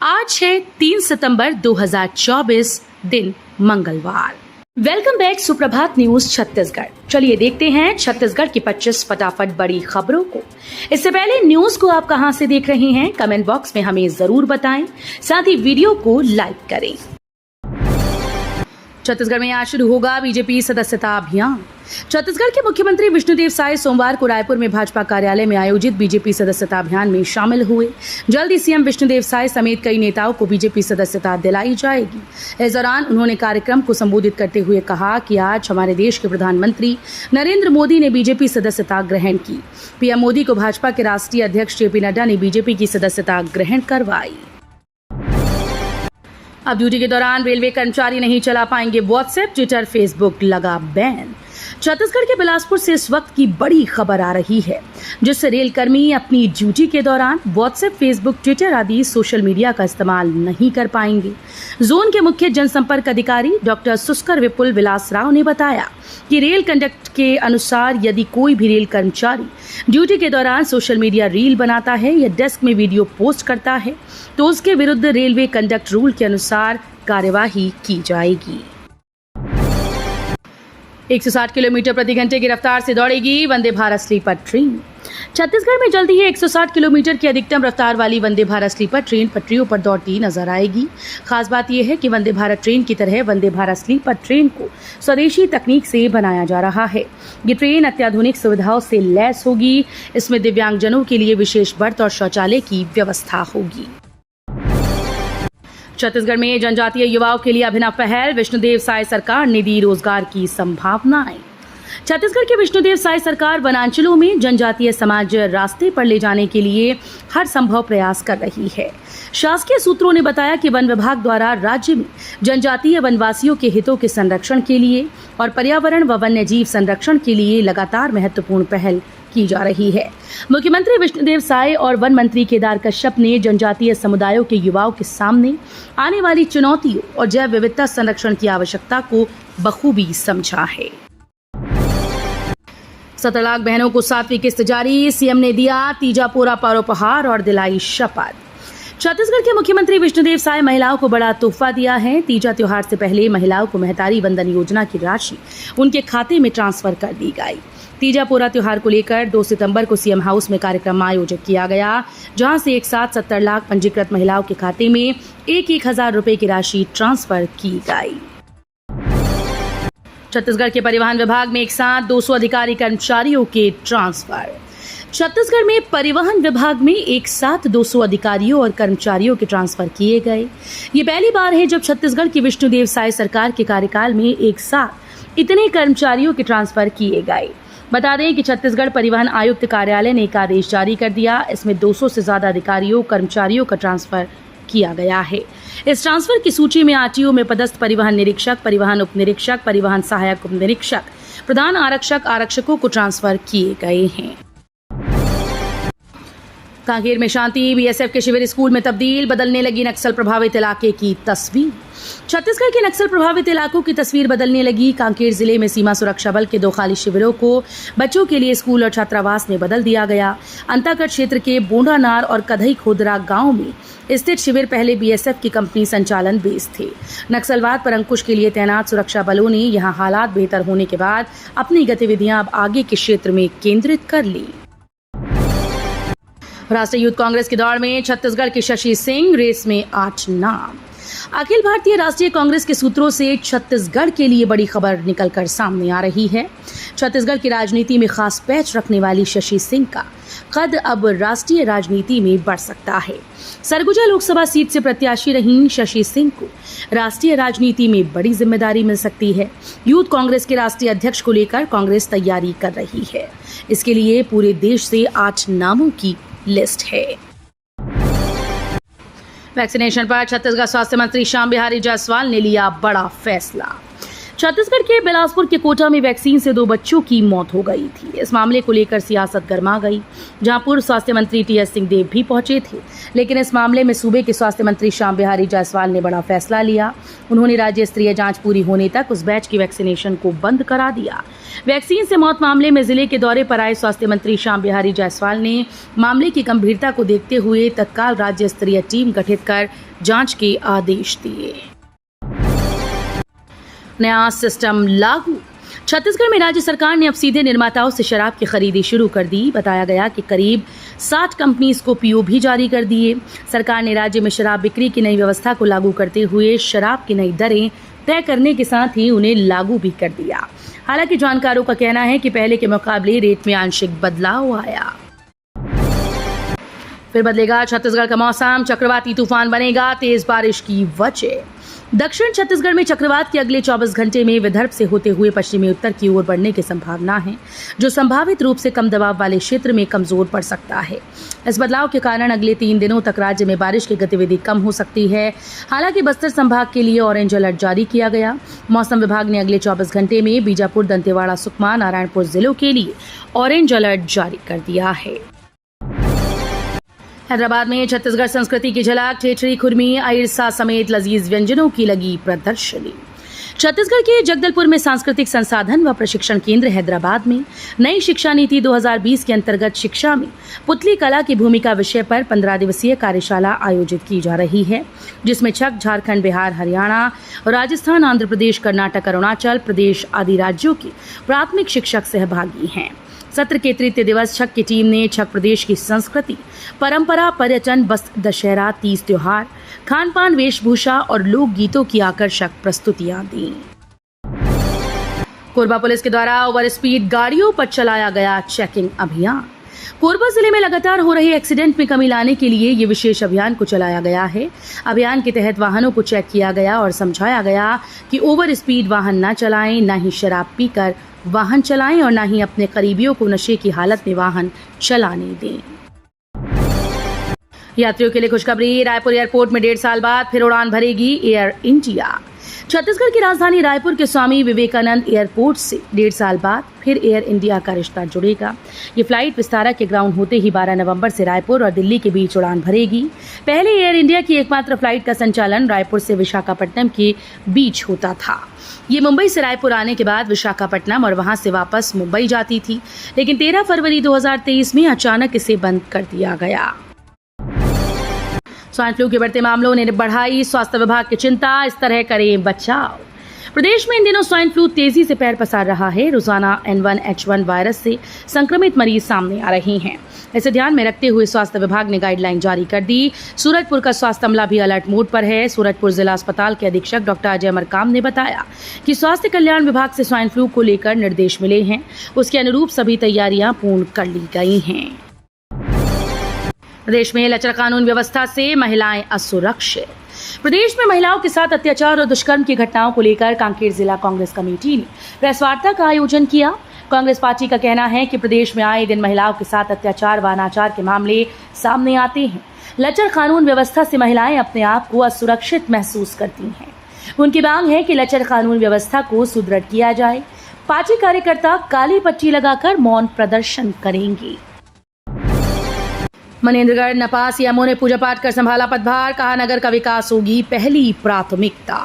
आज है 3 सितंबर 2024 दिन मंगलवार। वेलकम बैक सुप्रभात न्यूज छत्तीसगढ़। चलिए देखते हैं छत्तीसगढ़ की 25 फटाफट बड़ी खबरों को। इससे पहले न्यूज को आप कहां से देख रहे हैं कमेंट बॉक्स में हमें जरूर बताएं, साथ ही वीडियो को लाइक करें। छत्तीसगढ़ में आज शुरू होगा बीजेपी सदस्यता अभियान। छत्तीसगढ़ के मुख्यमंत्री विष्णुदेव साय सोमवार को रायपुर में भाजपा कार्यालय में आयोजित बीजेपी सदस्यता अभियान में शामिल हुए। जल्द ही सीएम विष्णुदेव साय समेत कई नेताओं को बीजेपी सदस्यता दिलाई जाएगी। इस दौरान उन्होंने कार्यक्रम को संबोधित करते हुए कहा कि आज हमारे देश के प्रधानमंत्री नरेंद्र मोदी ने बीजेपी सदस्यता ग्रहण की। पीएम मोदी को भाजपा के राष्ट्रीय अध्यक्ष जेपी नड्डा ने बीजेपी की सदस्यता ग्रहण करवाई। अब ड्यूटी के दौरान रेलवे कर्मचारी नहीं चला पाएंगे व्हाट्सएप, ट्विटर, फेसबुक, लगा बैन। छत्तीसगढ़ के बिलासपुर से इस वक्त की बड़ी खबर आ रही है, जिससे रेलकर्मी अपनी ड्यूटी के दौरान व्हाट्सएप, फेसबुक, ट्विटर आदि सोशल मीडिया का इस्तेमाल नहीं कर पाएंगे। जोन के मुख्य जनसंपर्क अधिकारी डॉक्टर सुस्कर विपुल विलास राव ने बताया कि रेल कंडक्ट के अनुसार यदि कोई भी रेल कर्मचारी ड्यूटी के दौरान सोशल मीडिया रील बनाता है या डेस्क में वीडियो पोस्ट करता है तो उसके विरुद्ध रेलवे कंडक्ट रूल के अनुसार कार्यवाही की जाएगी। 160 किलोमीटर प्रति घंटे की रफ्तार से दौड़ेगी वंदे भारत स्लीपर ट्रेन। छत्तीसगढ़ में जल्द ही 160 किलोमीटर की अधिकतम रफ्तार वाली वंदे भारत स्लीपर ट्रेन पटरियों पर दौड़ती नजर आएगी। खास बात यह है कि वंदे भारत ट्रेन की तरह वंदे भारत स्लीपर ट्रेन को स्वदेशी तकनीक से बनाया जा रहा है। ये ट्रेन अत्याधुनिक सुविधाओं से लैस होगी। इसमें दिव्यांगजनों के लिए विशेष बर्थ और शौचालय की व्यवस्था होगी। छत्तीसगढ़ में जनजातीय युवाओं के लिए अभिनव पहल, विष्णुदेव साय सरकार ने दी रोजगार की संभावनाएं। छत्तीसगढ़ के विष्णुदेव साय सरकार वनांचलों में जनजातीय समाज रास्ते पर ले जाने के लिए हर संभव प्रयास कर रही है। शासकीय सूत्रों ने बताया कि वन विभाग द्वारा राज्य में जनजातीय वनवासियों के हितों के संरक्षण के लिए और पर्यावरण व वन्य जीव संरक्षण के लिए लगातार महत्वपूर्ण पहल की जा रही है। मुख्यमंत्री विष्णुदेव साय और वन मंत्री केदार कश्यप ने जनजातीय समुदायों के युवाओं के सामने आने वाली चुनौतियों और जैव विविधता संरक्षण की आवश्यकता को बखूबी समझा है। 17 लाख बहनों को 7वीं किस्त जारी, सीएम ने दिया तीजा पूरा परोपहार और दिलाई शपथ। छत्तीसगढ़ के मुख्यमंत्री विष्णुदेव साय महिलाओं को बड़ा तोहफा दिया है। तीजा त्योहार से पहले महिलाओं को महतारी वंदन योजना की राशि उनके खाते में ट्रांसफर कर दी गई। तीजा पूरा त्योहार को लेकर 2 सितंबर को सीएम हाउस में कार्यक्रम आयोजित किया गया, जहां से एक साथ 70 लाख पंजीकृत महिलाओं के खाते में 1,000 रुपए की राशि ट्रांसफर की गई। छत्तीसगढ़ के परिवहन विभाग में एक साथ 200 अधिकारी कर्मचारियों के ट्रांसफर। छत्तीसगढ़ में परिवहन विभाग में एक साथ 200 अधिकारियों और कर्मचारियों के ट्रांसफर किए गए। ये पहली बार है जब छत्तीसगढ़ की विष्णुदेव साय सरकार के कार्यकाल में एक साथ इतने कर्मचारियों के ट्रांसफर किए गए। बता दें कि छत्तीसगढ़ परिवहन आयुक्त कार्यालय ने एक आदेश जारी कर दिया। इसमें 200 से ज्यादा अधिकारियों कर्मचारियों का ट्रांसफर किया गया है। इस ट्रांसफर की सूची में आरटीओ में पदस्थ परिवहन निरीक्षक, परिवहन उप निरीक्षक, परिवहन सहायक उप निरीक्षक, प्रधान आरक्षक, आरक्षकों को ट्रांसफर किए गए हैं। कांकेर में शांति, बीएसएफ के शिविर स्कूल में तब्दील, बदलने लगी नक्सल प्रभावित इलाके की तस्वीर। छत्तीसगढ़ के नक्सल प्रभावित इलाकों की तस्वीर बदलने लगी। कांकेर जिले में सीमा सुरक्षा बल के 2 खाली शिविरों को बच्चों के लिए स्कूल और छात्रावास में बदल दिया गया। अंतागढ़ क्षेत्र के बोंडानार और कधई खोदरा गांव में स्थित शिविर पहले बीएसएफ की कंपनी संचालन बेस थे। नक्सलवाद पर अंकुश के लिए तैनात सुरक्षा बलों ने यहां हालात बेहतर होने के बाद अपनी गतिविधियां अब आगे के क्षेत्र में केंद्रित कर ली। राष्ट्रीय यूथ कांग्रेस की दौड़ में छत्तीसगढ़ के शशि सिंह, रेस में 8 नाम। अखिल भारतीय राष्ट्रीय कांग्रेस के सूत्रों से छत्तीसगढ़ के लिए बड़ी खबर निकलकर सामने आ रही है। छत्तीसगढ़ की राजनीति में खास पैच रखने वाली शशि सिंह का कद अब राष्ट्रीय राजनीति में बढ़ सकता है। सरगुजा लोकसभा सीट से प्रत्याशी रही शशि सिंह को राष्ट्रीय राजनीति में बड़ी जिम्मेदारी मिल सकती है। यूथ कांग्रेस के राष्ट्रीय अध्यक्ष को लेकर कांग्रेस तैयारी कर रही है। इसके लिए पूरे देश से 8 नामों की लिस्ट है। वैक्सीनेशन पर छत्तीसगढ़ स्वास्थ्य मंत्री श्याम बिहारी जायसवाल ने लिया बड़ा फैसला। छत्तीसगढ़ के बिलासपुर के कोटा में वैक्सीन से 2 बच्चों की मौत हो गई थी। इस मामले को लेकर सियासत गर्मा गई, जहां पूर्व स्वास्थ्य मंत्री टीएस सिंहदेव भी पहुंचे थे। लेकिन इस मामले में सूबे के स्वास्थ्य मंत्री श्याम बिहारी जायसवाल ने बड़ा फैसला लिया। उन्होंने राज्य स्तरीय जांच पूरी होने तक उस बैच की वैक्सीनेशन को बंद करा दिया। वैक्सीन से मौत मामले में जिले के दौरे पर आए स्वास्थ्य मंत्री श्याम बिहारी जायसवाल ने मामले की गंभीरता को देखते हुए तत्काल राज्य स्तरीय टीम गठित कर जांच के आदेश दिए। नया सिस्टम लागू। छत्तीसगढ़ में राज्य सरकार ने अब सीधे निर्माताओं से शराब की खरीदी शुरू कर दी। बताया गया कि करीब 60 कंपनीज को पीओ भी जारी कर दिए। सरकार ने राज्य में शराब बिक्री की नई व्यवस्था को लागू करते हुए शराब की नई दरें तय करने के साथ ही उन्हें लागू भी कर दिया। हालांकि जानकारों का कहना है कि पहले के मुकाबले रेट में आंशिक बदलाव आया। फिर बदलेगा छत्तीसगढ़ का मौसम, चक्रवाती तूफान बनेगा, तेज बारिश की वजह। दक्षिण छत्तीसगढ़ में चक्रवात के अगले 24 घंटे में विदर्भ से होते हुए पश्चिमी उत्तर की ओर बढ़ने की संभावना है, जो संभावित रूप से कम दबाव वाले क्षेत्र में कमजोर पड़ सकता है। इस बदलाव के कारण अगले 3 दिनों तक राज्य में बारिश की गतिविधि कम हो सकती है। हालांकि बस्तर संभाग के लिए ऑरेंज अलर्ट जारी किया गया। मौसम विभाग ने अगले 24 घंटे में बीजापुर, दंतेवाड़ा, सुकमा, नारायणपुर जिलों के लिए ऑरेंज अलर्ट जारी कर दिया है। हैदराबाद में छत्तीसगढ़ संस्कृति की झलक, ठेठरी, खुरमी, अइरसा समेत लजीज व्यंजनों की लगी प्रदर्शनी। छत्तीसगढ़ के जगदलपुर में सांस्कृतिक संसाधन व प्रशिक्षण केंद्र हैदराबाद में नई शिक्षा नीति 2020 के अंतर्गत शिक्षा में पुतली कला की भूमिका विषय पर 15 दिवसीय कार्यशाला आयोजित की जा रही है, जिसमें छक, झारखंड, बिहार, हरियाणा, राजस्थान, आंध्र प्रदेश, कर्नाटक, अरुणाचल प्रदेश आदि राज्यों के प्राथमिक शिक्षक सहभागी हैं। सत्र के तृतीय दिवस छक की टीम ने छक प्रदेश की संस्कृति, परंपरा, पर्यटन, वस्त्र, दशहरा, तीज त्योहार, खान पान, वेशभूषा और लोकगीतों की आकर्षक प्रस्तुतियां दी। कोरबा पुलिस के द्वारा ओवर स्पीड गाड़ियों पर चलाया गया चेकिंग अभियान। कोरबा जिले में लगातार हो रहे एक्सीडेंट में कमी लाने के लिए ये विशेष अभियान को चलाया गया है। अभियान के तहत वाहनों को चेक किया गया और समझाया गया कि ओवर स्पीड वाहन न चलाएं, न ही शराब पीकर वाहन चलाएं और न ही अपने करीबियों को नशे की हालत में वाहन चलाने दें। यात्रियों के लिए खुशखबरी, रायपुर एयरपोर्ट में 1.5 साल बाद फिर उड़ान भरेगी एयर इंडिया। छत्तीसगढ़ की राजधानी रायपुर के स्वामी विवेकानंद एयरपोर्ट से 1.5 साल बाद फिर एयर इंडिया का रिश्ता जुड़ेगा। ये फ्लाइट विस्तारा के ग्राउंड होते ही 12 नवंबर से रायपुर और दिल्ली के बीच उड़ान भरेगी। पहले एयर इंडिया की एकमात्र फ्लाइट का संचालन रायपुर से विशाखापट्टनम के बीच होता था। ये मुंबई से रायपुर आने के बाद विशाखापट्टनम और वहां से वापस मुंबई जाती थी, लेकिन 13 फरवरी 2023 में अचानक इसे बंद कर दिया गया। स्वाइन फ्लू के बढ़ते मामलों ने बढ़ाई स्वास्थ्य विभाग की चिंता, इस तरह करें बचाव। प्रदेश में इन दिनों स्वाइन फ्लू तेजी से पैर पसार रहा है। रोजाना N1H1 वायरस से संक्रमित मरीज सामने आ रहे हैं। इसे ध्यान में रखते हुए स्वास्थ्य विभाग ने गाइडलाइन जारी कर दी। सूरजपुर का स्वास्थ्य अमला भी अलर्ट मोड पर है। सूरजपुर जिला अस्पताल के अधीक्षक डॉक्टर अजय मरकाम ने बताया कि स्वास्थ्य कल्याण विभाग से स्वाइन फ्लू को लेकर निर्देश मिले हैं, उसके अनुरूप सभी तैयारियां पूर्ण कर ली गई हैं। प्रदेश में लचर कानून व्यवस्था से महिलाएं असुरक्षित। प्रदेश में महिलाओं के साथ अत्याचार और दुष्कर्म की घटनाओं को लेकर कांकेर जिला कांग्रेस कमेटी ने प्रेस वार्ता का आयोजन किया। कांग्रेस पार्टी का कहना है कि प्रदेश में आए दिन महिलाओं के साथ अत्याचार व अनाचार के मामले सामने आते हैं। लचर कानून व्यवस्था से महिलाएं अपने आप को असुरक्षित महसूस करती हैं। उनकी मांग है कि लचर कानून व्यवस्था को सुदृढ़ किया जाए। पार्टी कार्यकर्ता काली पट्टी लगाकर मौन प्रदर्शन करेंगे। मनेन्द्रगढ़ नपा सीएमओ ने पूजा पाठ कर संभाला पदभार, कहा नगर का विकास होगी पहली प्राथमिकता।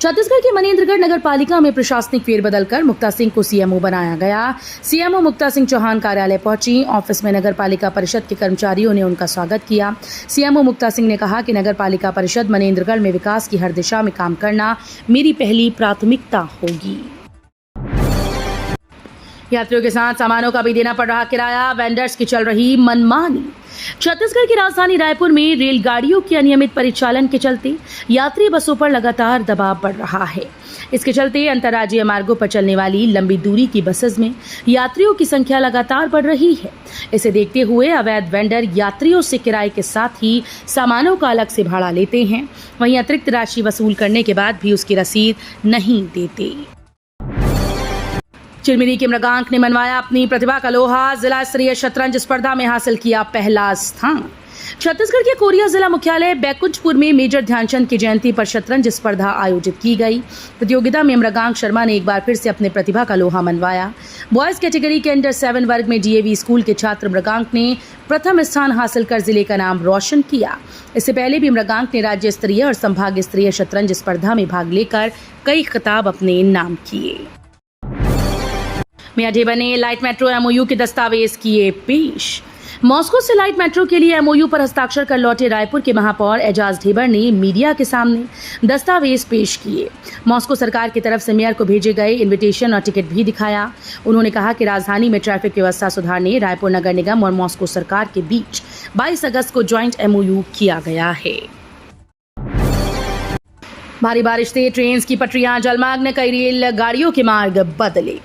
छत्तीसगढ़ के मनेन्द्रगढ़ नगर पालिका में प्रशासनिक फेरबदल कर मुक्ता सिंह को सीएमओ बनाया गया। सीएमओ मुक्ता सिंह चौहान कार्यालय पहुंची। ऑफिस में नगर पालिका परिषद के कर्मचारियों ने उनका स्वागत किया। सीएमओ मुक्ता सिंह ने कहा कि नगर पालिका परिषद मनेन्द्रगढ़ में विकास की हर दिशा में काम करना मेरी पहली प्राथमिकता होगी। यात्रियों के साथ सामानों का भी देना पड़ रहा किराया, वेंडर्स की चल रही मनमानी। छत्तीसगढ़ की राजधानी रायपुर में रेलगाड़ियों के अनियमित परिचालन के चलते यात्री बसों पर लगातार दबाव बढ़ रहा है। इसके चलते अंतर्राज्यीय मार्गों पर चलने वाली लंबी दूरी की बसेस में यात्रियों की संख्या लगातार बढ़ रही है। इसे देखते हुए अवैध वेंडर यात्रियों से किराए के साथ ही सामानों का अलग से भाड़ा लेते हैं। वहीं अतिरिक्त राशि वसूल करने के बाद भी उसकी रसीद नहीं देते। चिरमिरी के मृगांक ने मनवाया अपनी प्रतिभा का लोहा। जिला स्तरीय शतरंज स्पर्धा में हासिल किया पहला स्थान। छत्तीसगढ़ के कोरिया जिला मुख्यालय बैकुंठपुर में मेजर ध्यानचंद की जयंती पर शतरंज स्पर्धा आयोजित की गई। प्रतियोगिता में मृगांक शर्मा ने एक बार फिर से अपने प्रतिभा का लोहा मनवाया। बॉयज कैटेगरी के अंडर 7 वर्ग में डीएवी स्कूल के छात्र मृगांक ने प्रथम स्थान हासिल कर जिले का नाम रोशन किया। इससे पहले भी मृगांक ने राज्य स्तरीय और संभाग स्तरीय शतरंज स्पर्धा में भाग लेकर कई खिताब अपने नाम किए। मियां ढेबर ने लाइट मेट्रो एमओयू के दस्तावेज किए पेश। मॉस्को से लाइट मेट्रो के लिए एमओयू पर हस्ताक्षर कर लौटे रायपुर के महापौर एजाज ढेबर ने मीडिया के सामने दस्तावेज पेश किए। मॉस्को सरकार की तरफ से मेयर को भेजे गए इनविटेशन और टिकट भी दिखाया। उन्होंने कहा कि राजधानी में ट्रैफिक व्यवस्था सुधारने रायपुर नगर निगम और मॉस्को सरकार के बीच 22 अगस्त को ज्वाइंट एमओयू किया गया है। भारी बारिश से ट्रेन की पटरियां जलमग्न, कई रेल गाड़ियों के मार्ग बदले।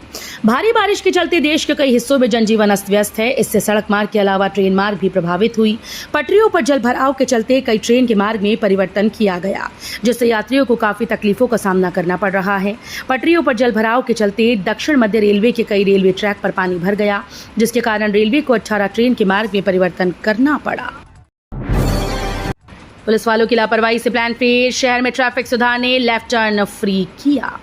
भारी बारिश के चलते देश के कई हिस्सों में जनजीवन अस्त व्यस्त है। इससे सड़क मार्ग के अलावा ट्रेन मार्ग भी प्रभावित हुई। पटरियों पर जल भराव के चलते कई ट्रेन के मार्ग में परिवर्तन किया गया, जिससे यात्रियों को काफी तकलीफों का सामना करना पड़ रहा है। पटरियों पर जल भराव के चलते दक्षिण मध्य रेलवे के कई रेलवे ट्रैक पर पानी भर गया, जिसके कारण रेलवे को 18 ट्रेन के मार्ग में परिवर्तन करना पड़ा। पुलिस वालों की लापरवाही से प्लान फेल, शहर में ट्रैफिक सुधारने लेफ्ट टर्न फ्री किया।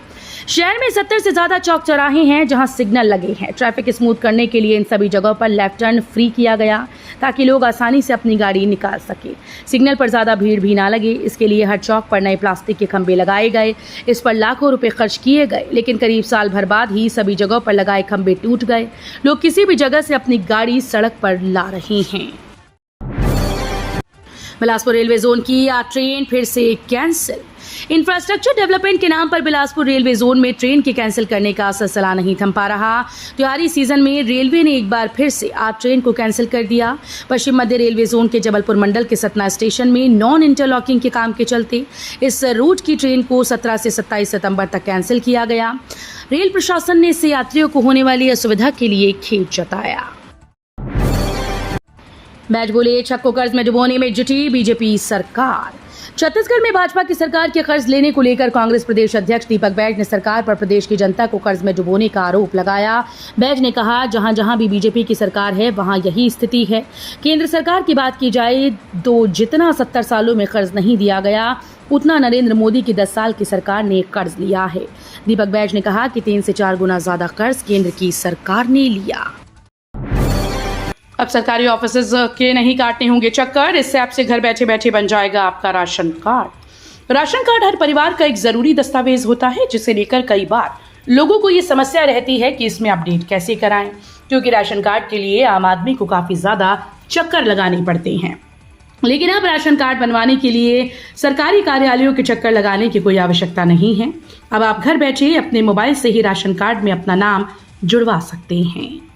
शहर में 70 से ज्यादा चौक चौराहे हैं जहां सिग्नल लगे हैं। ट्रैफिक स्मूथ करने के लिए इन सभी जगहों पर लेफ्ट टर्न फ्री किया गया ताकि लोग आसानी से अपनी गाड़ी निकाल सके। सिग्नल पर ज्यादा भीड़ भी ना लगे, इसके लिए हर चौक पर नए प्लास्टिक के खंभे लगाए गए। इस पर लाखों रुपए खर्च किए गए, लेकिन करीब साल भर बाद ही सभी जगहों पर लगाए खंभे टूट गए। लोग किसी भी जगह से अपनी गाड़ी सड़क पर ला रहे हैं। बिलासपुर रेलवे जोन की ट्रेन फिर से कैंसिल। इंफ्रास्ट्रक्चर डेवलपमेंट के नाम पर बिलासपुर रेलवे जोन में ट्रेन के कैंसिल करने का सिलसिला नहीं थम पा रहा। त्योहारी सीजन में रेलवे ने एक बार फिर से ट्रेन को कैंसिल कर दिया। पश्चिम मध्य रेलवे जोन के जबलपुर मंडल के सतना स्टेशन में नॉन इंटरलॉकिंग के काम के चलते इस रूट की ट्रेन को 17 से 27 सितंबर तक कैंसिल किया गया। रेल प्रशासन ने इससे यात्रियों को होने वाली असुविधा के लिए खेद जताया। बैच बोले छक को कर्ज में डुबोने में जुटी बीजेपी सरकार। छत्तीसगढ़ में भाजपा की सरकार के कर्ज लेने को लेकर कांग्रेस प्रदेश अध्यक्ष दीपक बैज ने सरकार पर प्रदेश की जनता को कर्ज में डुबोने का आरोप लगाया। बैज ने कहा, जहां जहां भी बीजेपी की सरकार है वहां यही स्थिति है। केंद्र सरकार की बात की जाए तो जितना 70 सालों में कर्ज नहीं दिया गया उतना नरेंद्र मोदी की 10 साल की सरकार ने कर्ज लिया है। दीपक बैज ने कहा कि 3 से 4 गुना ज्यादा कर्ज केंद्र की सरकार ने लिया। अब सरकारी ऑफिसेज के नहीं काटने होंगे चक्कर। इस ऐप से घर बैठे बैठे बन जाएगा आपका राशन कार्ड। राशन कार्ड हर परिवार का एक जरूरी दस्तावेज होता है, जिसे लेकर कई बार लोगों को ये समस्या रहती है कि इसमें अपडेट कैसे कराएं, क्योंकि राशन कार्ड के लिए आम आदमी को काफी ज्यादा चक्कर लगाने पड़ते हैं। लेकिन अब राशन कार्ड बनवाने के लिए सरकारी कार्यालयों के चक्कर लगाने की कोई आवश्यकता नहीं है। अब आप घर बैठे अपने मोबाइल से ही राशन कार्ड में अपना नाम जुड़वा सकते हैं।